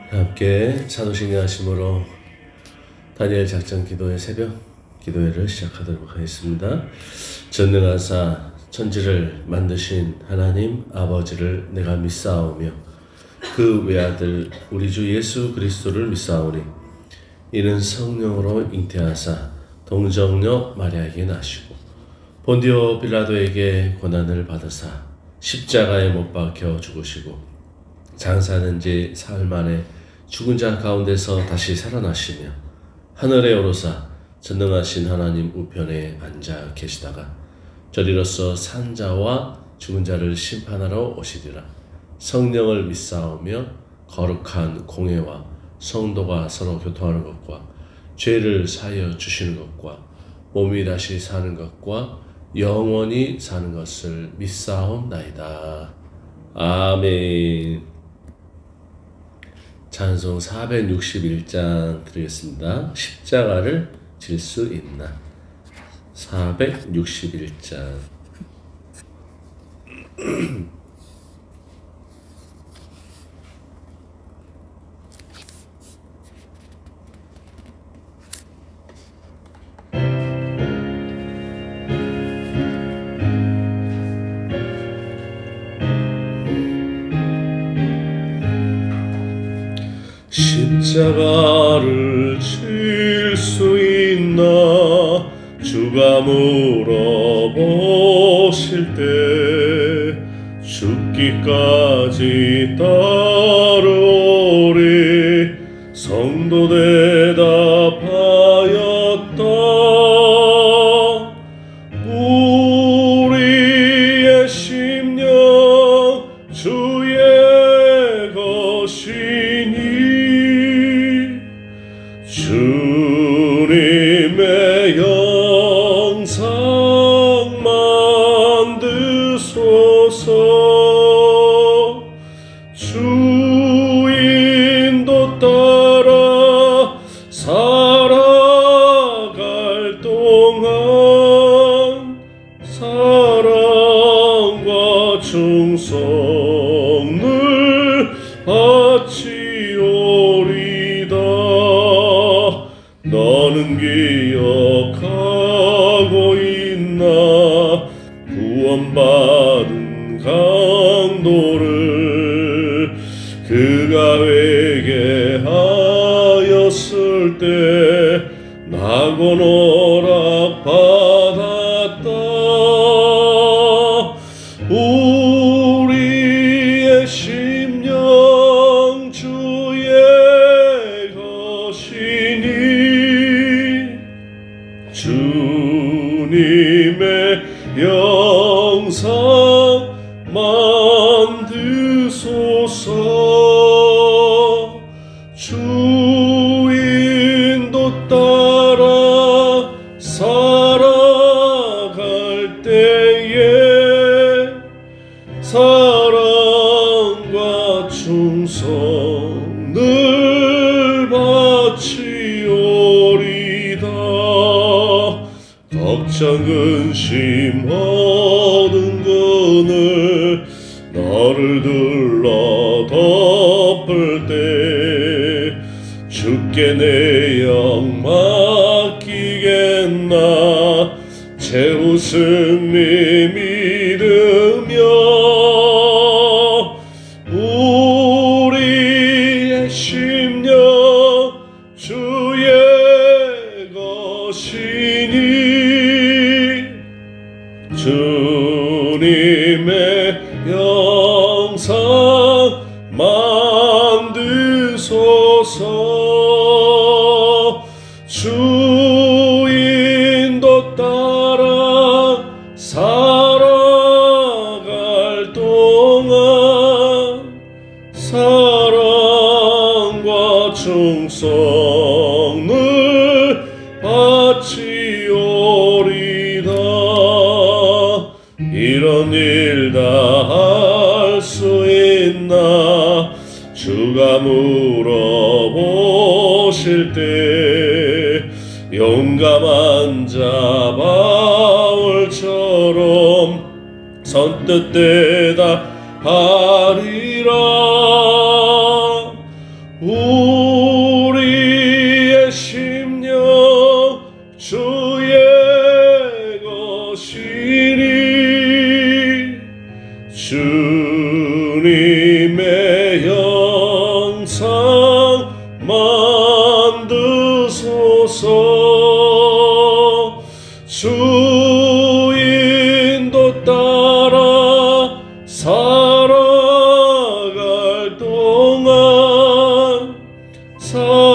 함께 사도신경 하심으로 다니엘 작전 기도의 새벽 기도회를 시작하도록 하겠습니다. 전능하사 천지를 만드신 하나님 아버지를 내가 믿사오며 그 외아들 우리 주 예수 그리스도를 믿사오니 이는 성령으로 잉태하사 동정녀 마리아에게 나시고 본디오 빌라도에게 고난을 받으사 십자가에 못 박혀 죽으시고 장사하는 지 사흘 만에 죽은 자 가운데서 다시 살아나시며 하늘에 오르사 전능하신 하나님 우편에 앉아 계시다가 저리로서 산 자와 죽은 자를 심판하러 오시리라. 성령을 믿사오며 거룩한 공회와 성도가 서로 교통하는 것과 죄를 사하여 주시는 것과 몸이 다시 사는 것과 영원히 사는 것을 믿사옵나이다. 아멘. 찬송 461장 드리겠습니다. 십자가를 질 수 있나? 461장. 십자가를 질 수 있나 주가 물어보실 때 죽기까지 따르오리. 성도 대답하였다. 우리의 심령 주의 것이니 주님의 영상 만드소서. 주인도 따라 살아갈 동안 사랑과 충성을 바치오리다. 너는 기억하고 있나 구원받은 강도를 그가 회개하였을 때 낙원 허락받았다. 우리의 심령 주의 것이니 주님의 영상 만드소서. 주인도 따라 살아갈 때에 사랑과 충성을 바치오리다. 걱정 근심 모든 그늘 너를 둘러 덮을 때 주께 내 영 맡기겠나. 제 웃음이 믿으며 우리의 심령 주의 것이니 주님의 영상 만드소서. 주인도 따라 살아갈 동안 사랑과 충성을 바치오리다. 이런 일 다 할 수 있나 주가 물어보실 때 용감한 자 바울처럼 선뜻 대답하리라. 주님의 형상 만드소서. 주 인도 따라 살아갈 동안 사랑과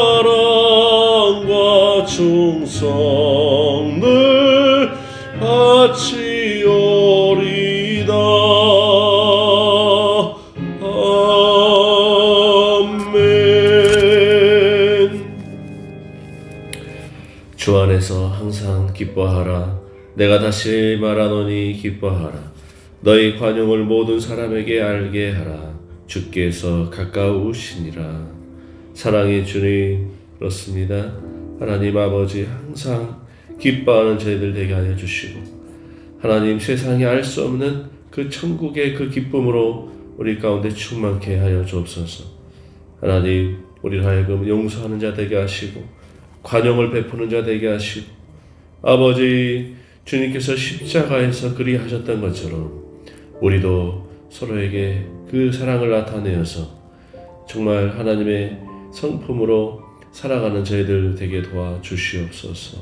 충성을 바치오리다. 주 안에서 항상 기뻐하라. 내가 다시 말하노니 기뻐하라. 너희 관용을 모든 사람에게 알게 하라. 주께서 가까우시니라. 사랑의 주님, 그렇습니다. 하나님 아버지, 항상 기뻐하는 저희들 되게 하여 주시고, 하나님 세상이 알 수 없는 그 천국의 그 기쁨으로 우리 가운데 충만케 하여 주옵소서. 하나님, 우리를 하여금 용서하는 자 되게 하시고 관용을 베푸는 자 되게 하시고, 아버지 주님께서 십자가에서 그리하셨던 것처럼 우리도 서로에게 그 사랑을 나타내어서 정말 하나님의 성품으로 살아가는 저희들 되게 도와주시옵소서.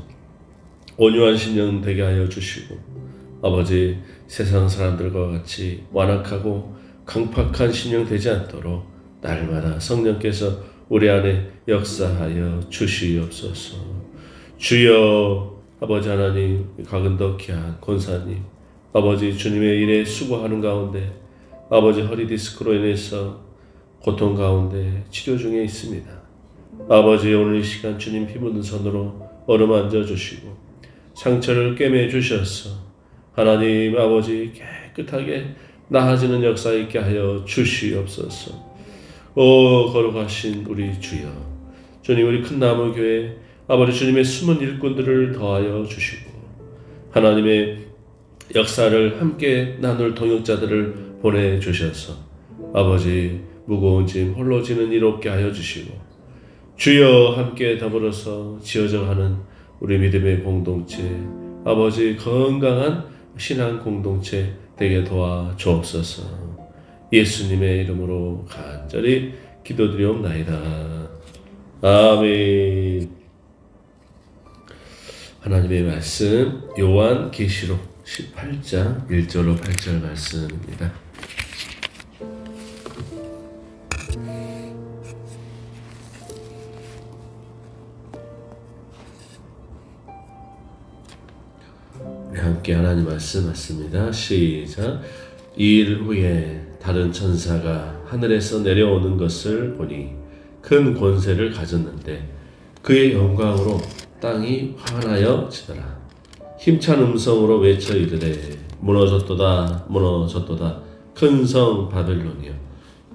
온유한 심령 되게 하여 주시고, 아버지 세상 사람들과 같이 완악하고 강팍한 심령 되지 않도록 날마다 성령께서 우리 안에 역사하여 주시옵소서. 주여, 아버지 하나님, 각은더 귀한 권사님, 아버지 주님의 일에 수고하는 가운데 아버지 허리 디스크로 인해서 고통 가운데 치료 중에 있습니다. 아버지 오늘 이 시간 주님 피 묻은 손으로 어루만져 주시고 상처를 꿰매 주셔서 하나님 아버지 깨끗하게 나아지는 역사 있게 하여 주시옵소서. 오 거룩하신 우리 주여, 주님 우리 큰 나무 교회 아버지 주님의 숨은 일꾼들을 더하여 주시고 하나님의 역사를 함께 나눌 동역자들을 보내주셔서 아버지 무거운 짐 홀로 지는 일 없게 하여 주시고, 주여 함께 더불어서 지어져가는 우리 믿음의 공동체, 아버지 건강한 신앙 공동체 되게 도와주옵소서. 예수님의 이름으로 간절히 기도드리옵나이다. 아멘. 하나님의 말씀 요한계시록 18장 1절로 8절 말씀입니다. 우리 함께 하나님 말씀 맞습니다. 시작. 이일 후에 다른 천사가 하늘에서 내려오는 것을 보니 큰 권세를 가졌는데 그의 영광으로 땅이 환하여 지더라. 힘찬 음성으로 외쳐 이르되 무너졌도다 무너졌도다 큰 성 바벨론이여,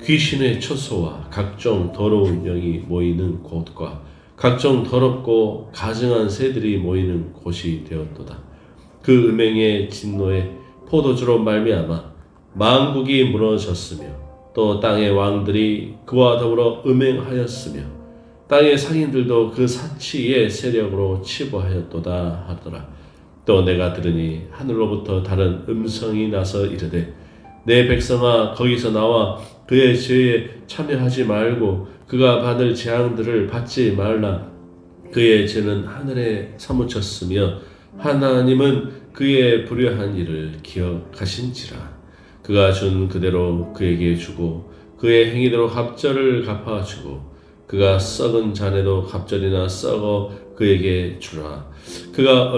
귀신의 처소와 각종 더러운 영이 모이는 곳과 각종 더럽고 가증한 새들이 모이는 곳이 되었도다. 그 음행의 진노에 포도주로 말미암아 만국이 무너졌으며 또 땅의 왕들이 그와 더불어 음행하였으며 땅의 상인들도 그 사치의 세력으로 치부하였도다 하더라. 또 내가 들으니 하늘로부터 다른 음성이 나서 이르되 내 백성아 거기서 나와 그의 죄에 참여하지 말고 그가 받을 재앙들을 받지 말라. 그의 죄는 하늘에 사무쳤으며 하나님은 그의 불의한 일을 기억하신지라. 그가 준 그대로 그에게 주고 그의 행위대로 갑절을 갚아주고 그가 썩은 잔에도 갑절이나 썩어 그에게 주라. 그가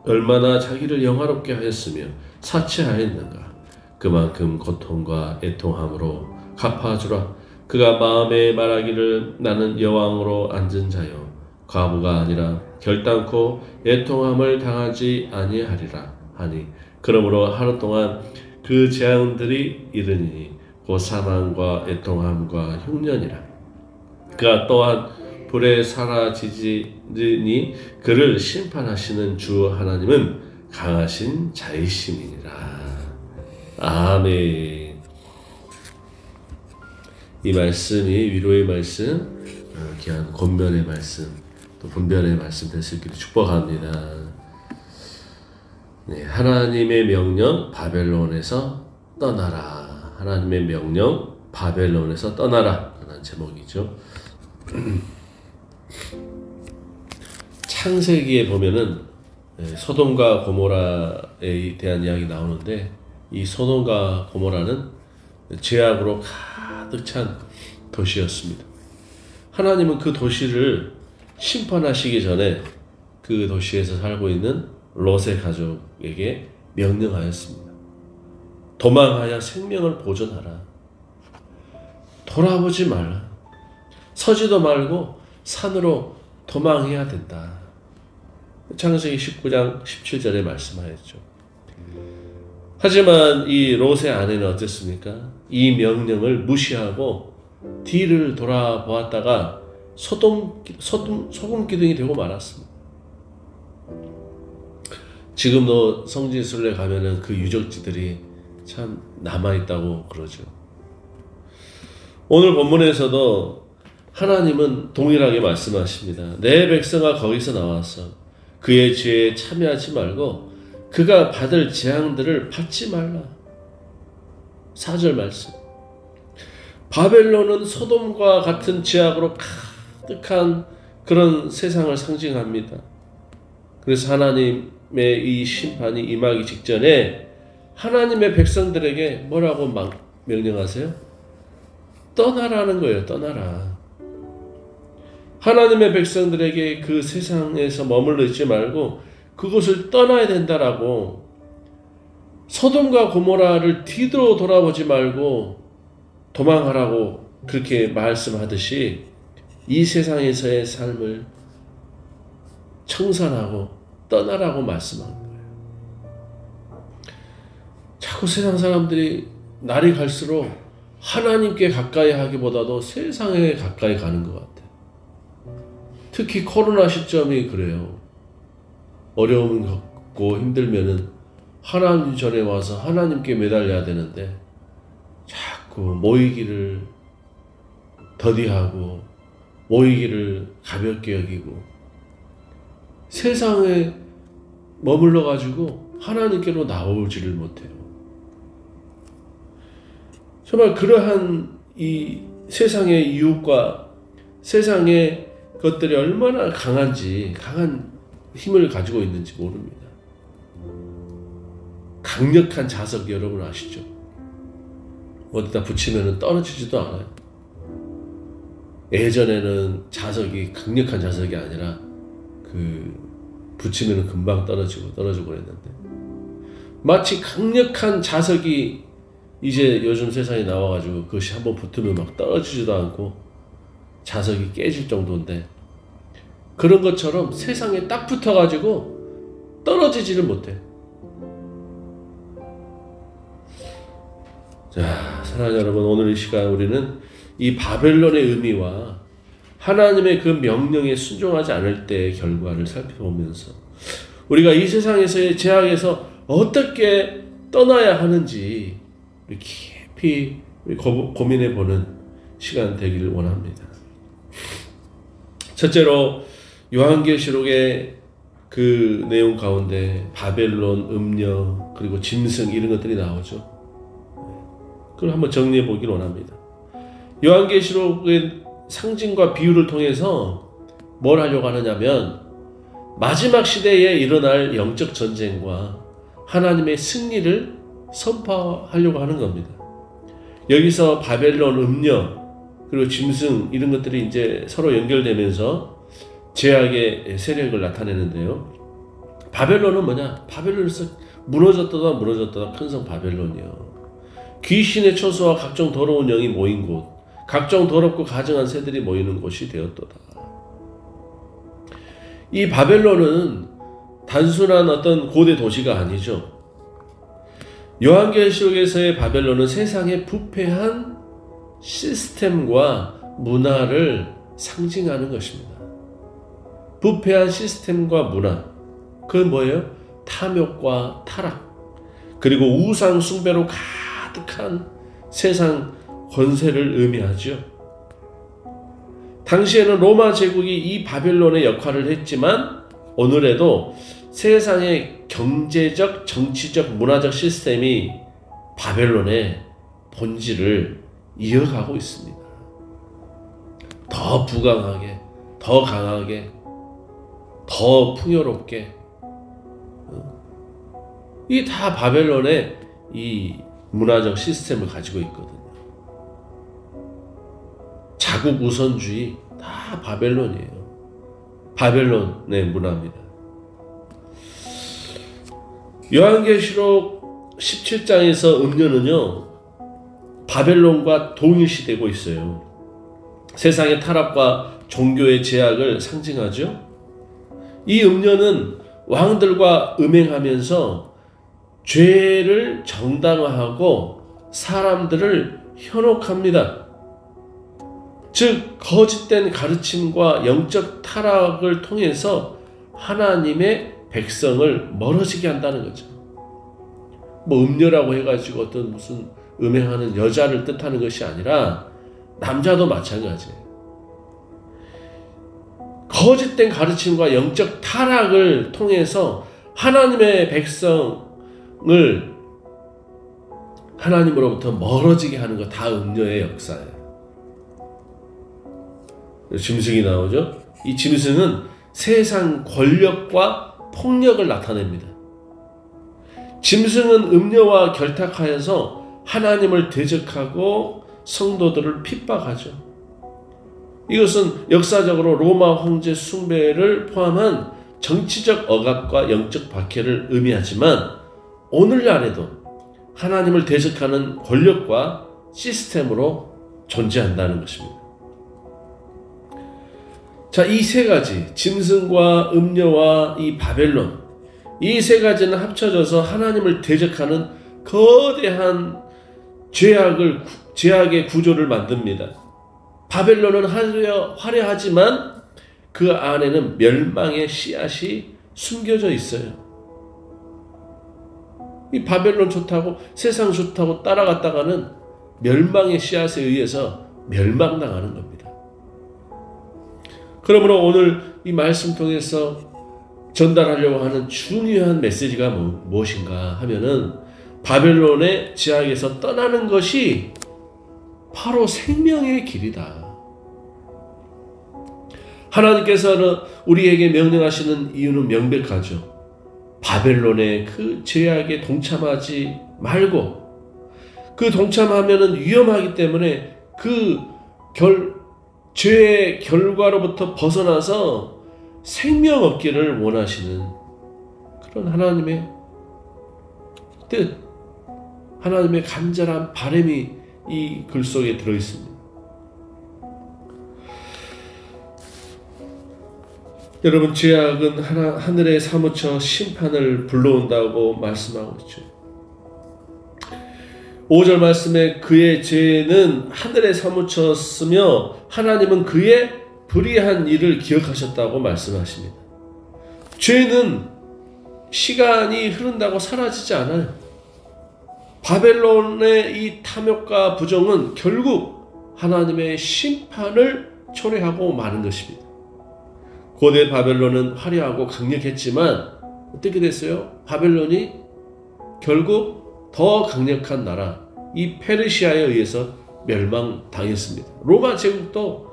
얼마나 자기를 영화롭게 하였으며 사치하였는가. 그만큼 고통과 애통함으로 갚아주라. 그가 마음에 말하기를 나는 여왕으로 앉은 자요 과부가 아니라 결단코 애통함을 당하지 아니하리라 하니, 그러므로 하루 동안 그 재앙들이 이르니 곧 사망과 애통함과 흉년이라. 그가 또한 불에 사라지니 그를 심판하시는 주 하나님은 강하신 자이심이니라. 아멘. 이 말씀이 위로의 말씀, 귀한 권면의 말씀, 또 분별의 말씀 될 수 있기를 축복합니다. 네, 하나님의 명령 바벨론에서 떠나라. 하나님의 명령 바벨론에서 떠나라 라는 제목이죠. 창세기에 보면은 소돔과 고모라에 대한 이야기 나오는데, 이 소돔과 고모라는 죄악으로 가득 찬 도시였습니다. 하나님은 그 도시를 심판하시기 전에 그 도시에서 살고 있는 롯의 가족에게 명령하였습니다. 도망하여 생명을 보존하라. 돌아보지 말라. 서지도 말고 산으로 도망해야 된다. 창세기 19장 17절에 말씀하였죠. 하지만 이 롯의 아내는 어땠습니까? 이 명령을 무시하고 뒤를 돌아보았다가 소금 기둥이 되고 말았습니다. 지금도 성지순례 가면은 그 유적지들이 참 남아있다고 그러죠. 오늘 본문에서도 하나님은 동일하게 말씀하십니다. 내 백성아 거기서 나와서 그의 죄에 참여하지 말고 그가 받을 재앙들을 받지 말라. 4절 말씀. 바벨론은 소돔과 같은 죄악으로 가득한 그런 세상을 상징합니다. 그래서 하나님의 이 심판이 임하기 직전에 하나님의 백성들에게 뭐라고 명령하세요? 떠나라는 거예요. 떠나라. 하나님의 백성들에게 그 세상에서 머물러 있지 말고 그곳을 떠나야 된다라고, 소돔과 고모라를 뒤로 돌아보지 말고 도망하라고 그렇게 말씀하듯이 이 세상에서의 삶을 청산하고 떠나라고 말씀한 거예요. 자꾸 세상 사람들이 날이 갈수록 하나님께 가까이 하기보다도 세상에 가까이 가는 것 같아요. 특히 코로나 시점이 그래요. 어려움을 겪고 힘들면은 하나님 전에 와서 하나님께 매달려야 되는데 자꾸 모이기를 더디하고 모이기를 가볍게 여기고 세상에 머물러 가지고 하나님께로 나오지를 못해요. 정말 그러한 이 세상의 유혹과 세상의 것들이 얼마나 강한 힘을 가지고 있는지 모릅니다. 강력한 자석 여러분 아시죠? 어디다 붙이면 떨어지지도 않아요. 예전에는 자석이 강력한 자석이 아니라 붙이면 금방 떨어지고 그랬는데, 마치 강력한 자석이 이제 요즘 세상에 나와가지고 그것이 한번 붙으면 막 떨어지지도 않고 자석이 깨질 정도인데, 그런 것처럼 세상에 딱 붙어가지고 떨어지지를 못해. 자, 사랑하는 여러분, 오늘 이 시간 우리는 이 바벨론의 의미와 하나님의 그 명령에 순종하지 않을 때의 결과를 살펴보면서 우리가 이 세상에서의 죄악에서 어떻게 떠나야 하는지 깊이 고민해보는 시간 되기를 원합니다. 첫째로 요한계시록의 그 내용 가운데 바벨론, 음녀, 그리고 짐승 이런 것들이 나오죠. 그걸 한번 정리해 보길 원합니다. 요한계시록의 상징과 비유를 통해서 뭘 하려고 하느냐면 마지막 시대에 일어날 영적 전쟁과 하나님의 승리를 선포하려고 하는 겁니다. 여기서 바벨론, 음녀, 그리고 짐승 이런 것들이 이제 서로 연결되면서 죄악의 세력을 나타내는데요. 바벨론은 뭐냐? 바벨론에서 무너졌다가 큰 성 바벨론이요. 귀신의 처소와 각종 더러운 영이 모인 곳, 각종 더럽고 가증한 새들이 모이는 곳이 되었도다. 이 바벨론은 단순한 어떤 고대 도시가 아니죠. 요한계시록에서의 바벨론은 세상의 부패한 시스템과 문화를 상징하는 것입니다. 부패한 시스템과 문화, 그건 뭐예요? 탐욕과 타락, 그리고 우상 숭배로 가득한 세상 권세를 의미하죠. 당시에는 로마 제국이 이 바벨론의 역할을 했지만 오늘에도 세상의 경제적, 정치적, 문화적 시스템이 바벨론의 본질을 이어가고 있습니다. 더 부강하게, 더 강하게, 더 풍요롭게. 이게 다 바벨론의 이 문화적 시스템을 가지고 있거든요. 자국 우선주의 다 바벨론이에요. 바벨론의 문화입니다. 요한계시록 17장에서 음료는요, 바벨론과 동일시되고 있어요. 세상의 타락과 종교의 제약을 상징하죠. 이 음료는 왕들과 음행하면서 죄를 정당화하고 사람들을 현혹합니다. 즉 거짓된 가르침과 영적 타락을 통해서 하나님의 백성을 멀어지게 한다는 거죠. 뭐 음녀라고 해가지고 어떤 무슨 음행하는 여자를 뜻하는 것이 아니라 남자도 마찬가지예요. 거짓된 가르침과 영적 타락을 통해서 하나님의 백성을 하나님으로부터 멀어지게 하는 거 다 음녀의 역사예요. 짐승이 나오죠. 이 짐승은 세상 권력과 폭력을 나타냅니다. 짐승은 음녀와 결탁하여서 하나님을 대적하고 성도들을 핍박하죠. 이것은 역사적으로 로마 황제 숭배를 포함한 정치적 억압과 영적 박해를 의미하지만 오늘날에도 하나님을 대적하는 권력과 시스템으로 존재한다는 것입니다. 자, 이 세 가지, 짐승과 음녀와 이 바벨론, 이 세 가지는 합쳐져서 하나님을 대적하는 거대한 죄악의 구조를 만듭니다. 바벨론은 화려하지만 그 안에는 멸망의 씨앗이 숨겨져 있어요. 이 바벨론 좋다고, 세상 좋다고 따라갔다가는 멸망의 씨앗에 의해서 멸망당하는 겁니다. 그러므로 오늘 이 말씀 통해서 전달하려고 하는 중요한 메시지가 무엇인가 하면은 바벨론의 제약에서 떠나는 것이 바로 생명의 길이다. 하나님께서는 우리에게 명령하시는 이유는 명백하죠. 바벨론의 그 제약에 동참하지 말고, 그 동참하면은 위험하기 때문에 그 죄의 결과로부터 벗어나서 생명 얻기를 원하시는 그런 하나님의 뜻, 하나님의 간절한 바람이 이 글 속에 들어있습니다. 여러분, 죄악은 하늘에 사무쳐 심판을 불러온다고 말씀하고 있죠. 5절 말씀에 그의 죄는 하늘에 사무쳤으며 하나님은 그의 불의한 일을 기억하셨다고 말씀하십니다. 죄는 시간이 흐른다고 사라지지 않아요. 바벨론의 이 탐욕과 부정은 결국 하나님의 심판을 초래하고 마는 것입니다. 고대 바벨론은 화려하고 강력했지만 어떻게 됐어요? 바벨론이 결국 더 강력한 나라, 이 페르시아에 의해서 멸망당했습니다. 로마 제국도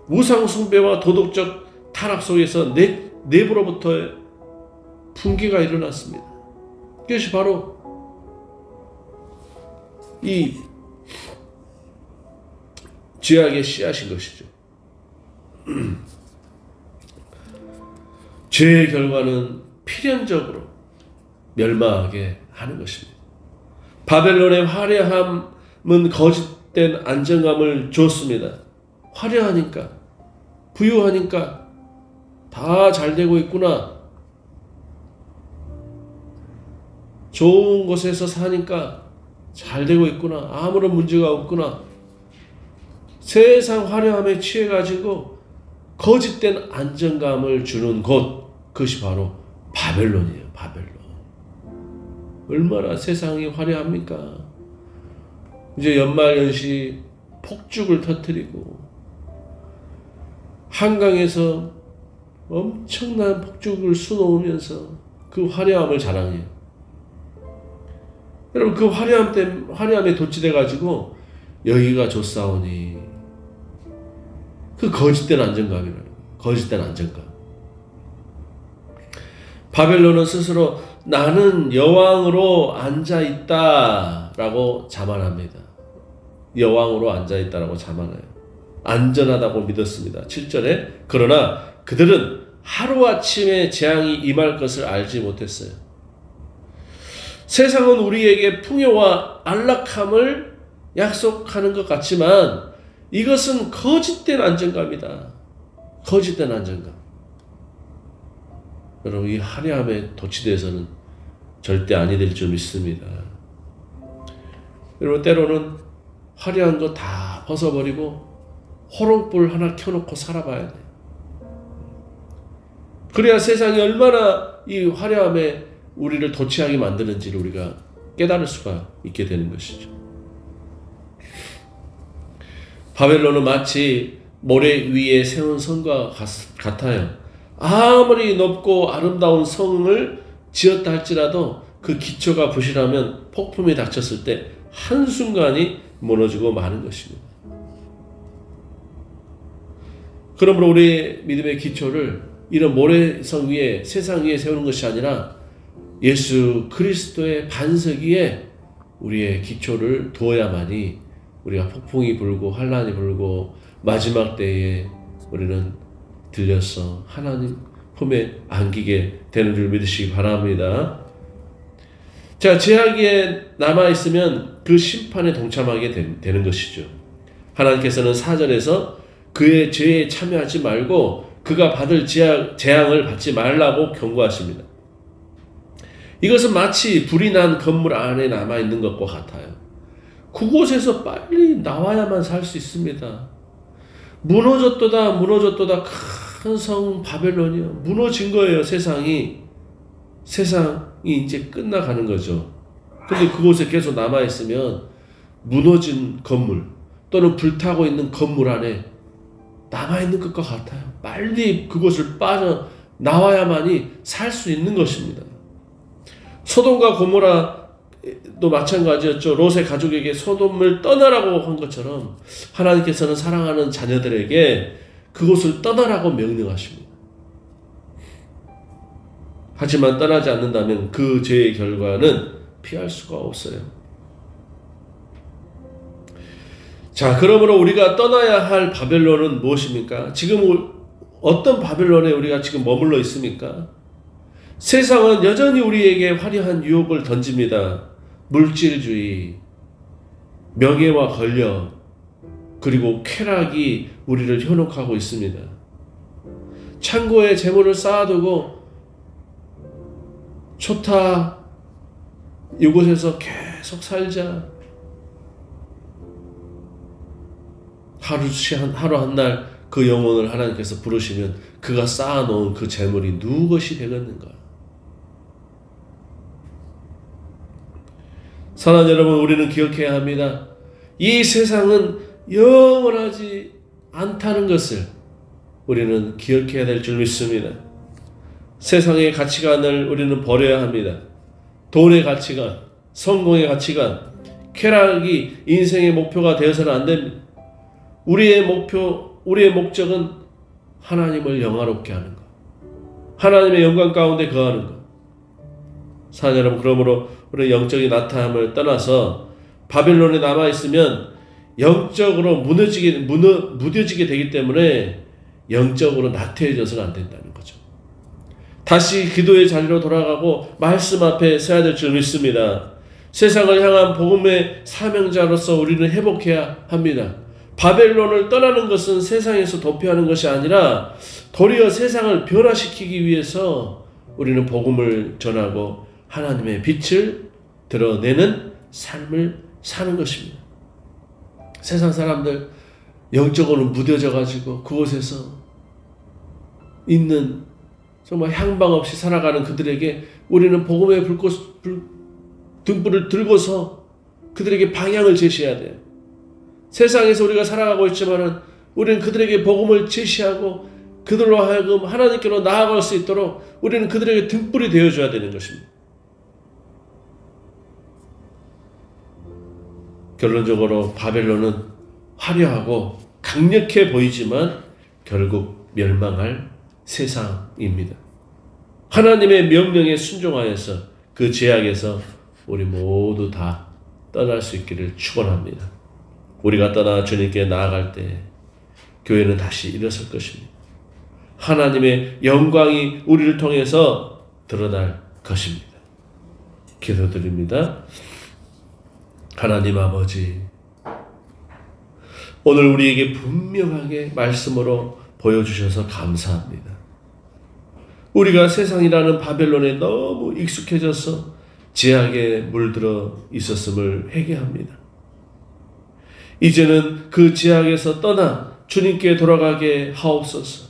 우상 숭배와 도덕적 타락 속에서 내부로부터의 분기가 일어났습니다. 이것이 바로 이 죄악의 씨앗인 것이죠. 죄의 결과는 필연적으로 멸망하게 하는 것입니다. 바벨론의 화려함은 거짓된 안정감을 줬습니다. 화려하니까, 부유하니까 다 잘되고 있구나. 좋은 곳에서 사니까 잘되고 있구나. 아무런 문제가 없구나. 세상 화려함에 취해가지고 거짓된 안정감을 주는 곳, 그것이 바로 바벨론이에요. 바벨론. 얼마나 세상이 화려합니까? 이제 연말연시 폭죽을 터뜨리고 한강에서 엄청난 폭죽을 쏘놓으면서 그 화려함을 자랑해요. 여러분 그 화려함에 도취돼 가지고 여기가 좋사오니 그 거짓된 안정감이라는 거예요. 거짓된 안정감. 바벨론은 스스로 나는 여왕으로 앉아있다 라고 자만합니다. 여왕으로 앉아있다라고 자만해요. 안전하다고 믿었습니다. 7절에 그러나 그들은 하루아침에 재앙이 임할 것을 알지 못했어요. 세상은 우리에게 풍요와 안락함을 약속하는 것 같지만 이것은 거짓된 안정감이다. 거짓된 안정감. 여러분 이 화려함에 도취돼서는 절대 아니 될 줄 믿습니다. 여러분 때로는 화려한 거 다 벗어버리고 호롱불 하나 켜놓고 살아봐야 돼요. 그래야 세상이 얼마나 이 화려함에 우리를 도취하게 만드는지를 우리가 깨달을 수가 있게 되는 것이죠. 바벨론은 마치 모래 위에 세운 성과 같아요. 아무리 높고 아름다운 성을 지었다 할지라도 그 기초가 부실하면 폭풍이 닥쳤을 때 한순간이 무너지고 마는 것입니다. 그러므로 우리의 믿음의 기초를 이런 모래성 위에 세상 위에 세우는 것이 아니라 예수 그리스도의 반석 위에 우리의 기초를 두어야만이 우리가 폭풍이 불고 환란이 불고 마지막 때에 우리는 들려서 하나님 품에 안기게 되는 줄 믿으시기 바랍니다. 자, 제약에 남아있으면 그 심판에 동참하게 되는 것이죠. 하나님께서는 4절에서 그의 죄에 참여하지 말고 그가 받을 재앙을 받지 말라고 경고하십니다. 이것은 마치 불이 난 건물 안에 남아있는 것과 같아요. 그곳에서 빨리 나와야만 살 수 있습니다. 무너졌도다 큰 성 바벨론이요. 무너진 거예요. 세상이 이제 끝나가는 거죠. 근데 그곳에 계속 남아있으면 무너진 건물 또는 불타고 있는 건물 안에 남아있는 것과 같아요. 빨리 그곳을 빠져나와야만이 살 수 있는 것입니다. 소돔과 고모라도 마찬가지였죠. 롯의 가족에게 소돔을 떠나라고 한 것처럼 하나님께서는 사랑하는 자녀들에게 그곳을 떠나라고 명령하십니다. 하지만 떠나지 않는다면 그 죄의 결과는 피할 수가 없어요. 자, 그러므로 우리가 떠나야 할 바벨론은 무엇입니까? 지금 어떤 바벨론에 우리가 지금 머물러 있습니까? 세상은 여전히 우리에게 화려한 유혹을 던집니다. 물질주의, 명예와 권력, 그리고 쾌락이 우리를 현혹하고 있습니다. 창고에 재물을 쌓아두고 좋다, 이곳에서 계속 살자. 하루 한 날 그 영혼을 하나님께서 부르시면 그가 쌓아놓은 그 재물이 누구 것이 되겠는가? 사랑하는 여러분, 우리는 기억해야 합니다. 이 세상은 영원하지 않다는 것을 우리는 기억해야 될 줄 믿습니다. 세상의 가치관을 우리는 버려야 합니다. 돈의 가치관, 성공의 가치관, 쾌락이 인생의 목표가 되어서는 안 됩니다. 우리의 목적은 하나님을 영화롭게 하는 것, 하나님의 영광 가운데 거하는 것. 사랑하는 여러분, 그러므로 우리 영적인 나타남을 떠나서 바벨론에 남아있으면 영적으로 무뎌지게 되기 때문에 영적으로 나태해져서는 안 된다는 거죠. 다시 기도의 자리로 돌아가고 말씀 앞에 서야 될 줄 믿습니다. 세상을 향한 복음의 사명자로서 우리는 회복해야 합니다. 바벨론을 떠나는 것은 세상에서 도피하는 것이 아니라 도리어 세상을 변화시키기 위해서 우리는 복음을 전하고 하나님의 빛을 드러내는 삶을 사는 것입니다. 세상 사람들 영적으로 무뎌져 가지고 그곳에서 있는 정말 향방 없이 살아가는 그들에게 우리는 복음의 등불을 들고서 그들에게 방향을 제시해야 돼요. 세상에서 우리가 살아가고 있지만은 우리는 그들에게 복음을 제시하고 그들로 하여금 하나님께로 나아갈 수 있도록 우리는 그들에게 등불이 되어줘야 되는 것입니다. 결론적으로 바벨론은 화려하고 강력해 보이지만 결국 멸망할 세상입니다. 하나님의 명령에 순종하여서 그 죄악에서 우리 모두 다 떠날 수 있기를 축원합니다. 우리가 떠나 주님께 나아갈 때 교회는 다시 일어설 것입니다. 하나님의 영광이 우리를 통해서 드러날 것입니다. 기도드립니다. 하나님 아버지, 오늘 우리에게 분명하게 말씀으로 보여주셔서 감사합니다. 우리가 세상이라는 바벨론에 너무 익숙해져서 죄악에 물들어 있었음을 회개합니다. 이제는 그 죄악에서 떠나 주님께 돌아가게 하옵소서.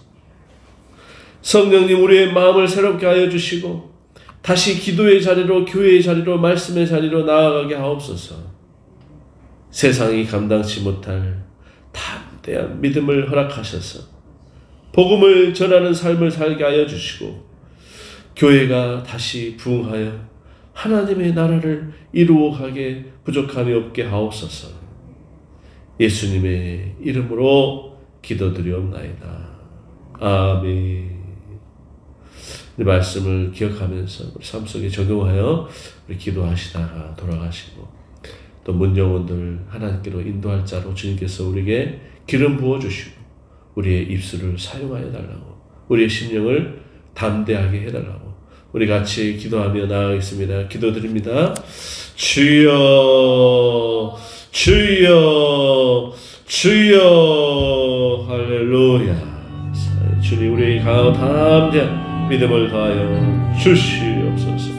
성령님, 우리의 마음을 새롭게 하여 주시고 다시 기도의 자리로, 교회의 자리로, 말씀의 자리로 나아가게 하옵소서. 세상이 감당치 못할 담대한 믿음을 허락하셔서 복음을 전하는 삶을 살게 하여 주시고 교회가 다시 부흥하여 하나님의 나라를 이루어가게 부족함이 없게 하옵소서. 예수님의 이름으로 기도드리옵나이다. 아멘. 이 말씀을 기억하면서 우리 삶 속에 적용하여 우리 기도하시다가 돌아가시고 또 문영원들 하나님께로 인도할 자로 주님께서 우리에게 기름 부어주시고 우리의 입술을 사용하여 달라고, 우리의 심령을 담대하게 해달라고 우리 같이 기도하며 나아가겠습니다. 기도드립니다. 주여, 주여, 주여. 할렐루야. 주님, 우리의 강하고 담대한 믿음을 더하여 주시옵소서.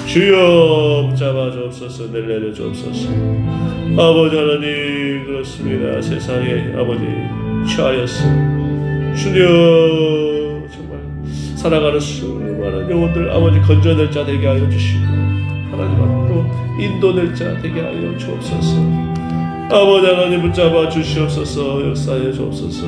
주여, 붙잡아 주옵소서. 내려 주옵소서. 아버지 하나님, 그렇습니다. 세상에 아버지 취하였어. 주여, 정말 살아가는 수많은 영혼들 아버지 건져낼 자 되게 하여 주시고 하나님 앞으로 인도낼 자 되게 하여 주옵소서. 아버지 하나님, 붙잡아 주시옵소서. 역사해 주옵소서.